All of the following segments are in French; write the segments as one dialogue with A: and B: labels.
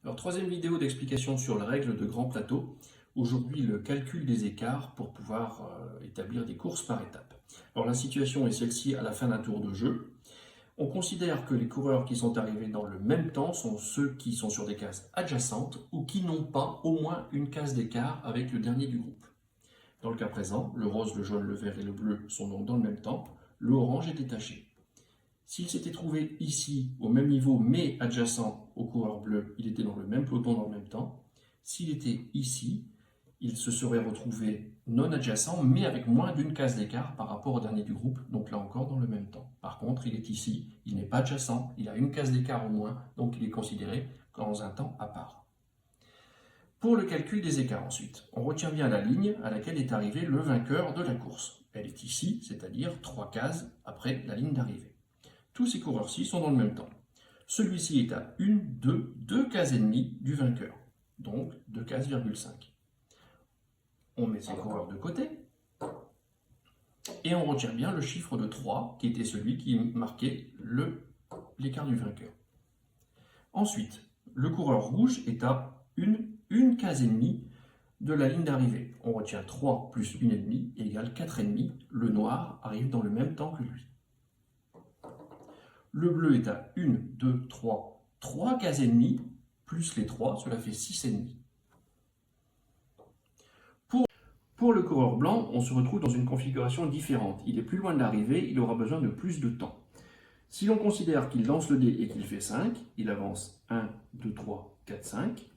A: Alors, troisième vidéo d'explication sur la règle de grand plateau. Aujourd'hui, le calcul des écarts pour pouvoir établir des courses par étapes. Alors, la situation est celle-ci à la fin d'un tour de jeu. On considère que les coureurs qui sont arrivés dans le même temps sont ceux qui sont sur des cases adjacentes ou qui n'ont pas au moins une case d'écart avec le dernier du groupe. Dans le cas présent, le rose, le jaune, le vert et le bleu sont donc dans le même temps. Le orange est détaché. S'il s'était trouvé ici, au même niveau, mais adjacent au coureur bleu, il était dans le même peloton dans le même temps. S'il était ici, il se serait retrouvé non adjacent, mais avec moins d'une case d'écart par rapport au dernier du groupe, donc là encore dans le même temps. Par contre, il est ici, il n'est pas adjacent, il a une case d'écart au moins, donc il est considéré dans un temps à part. Pour le calcul des écarts ensuite, on retient bien la ligne à laquelle est arrivé le vainqueur de la course. Elle est ici, c'est-à-dire 3 cases après la ligne d'arrivée. Tous ces coureurs-ci sont dans le même temps. Celui-ci est à 2 cases et demie du vainqueur, donc 2 cases,5. On met ces coureurs de côté et on retient bien le chiffre de 3 qui était celui qui marquait l'écart du vainqueur. Ensuite, le coureur rouge est à une case et demie de la ligne d'arrivée. On retient 3 plus 1,5 égale 4,5. Le noir arrive dans le même temps que lui. Le bleu est à 3 cases et demie, plus les 3, cela fait 6,5. Pour le coureur blanc, on se retrouve dans une configuration différente. Il est plus loin de l'arrivée, il aura besoin de plus de temps. Si l'on considère qu'il lance le dé et qu'il fait 5, il avance 1, 2, 3, 4, 5,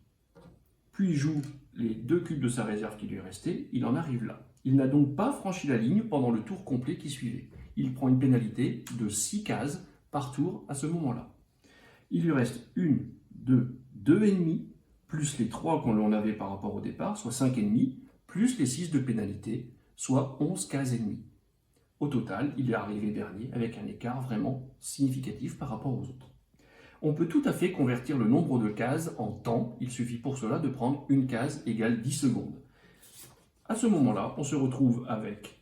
A: puis joue les 2 cubes de sa réserve qui lui est resté, il en arrive là. Il n'a donc pas franchi la ligne pendant le tour complet qui suivait. Il prend une pénalité de 6 cases par tour à ce moment-là. Il lui reste 1, 2, 2,5, plus les 3 qu'on avait par rapport au départ, soit 5,5, plus les 6 de pénalité, soit 11 cases et demie. Au total, il est arrivé dernier avec un écart vraiment significatif par rapport aux autres. On peut tout à fait convertir le nombre de cases en temps, il suffit pour cela de prendre une case égale 10 secondes. À ce moment-là, on se retrouve avec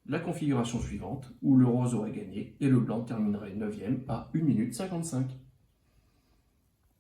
A: la configuration suivante, où le rose aurait gagné et le blanc terminerait 9e à 1 minute 55.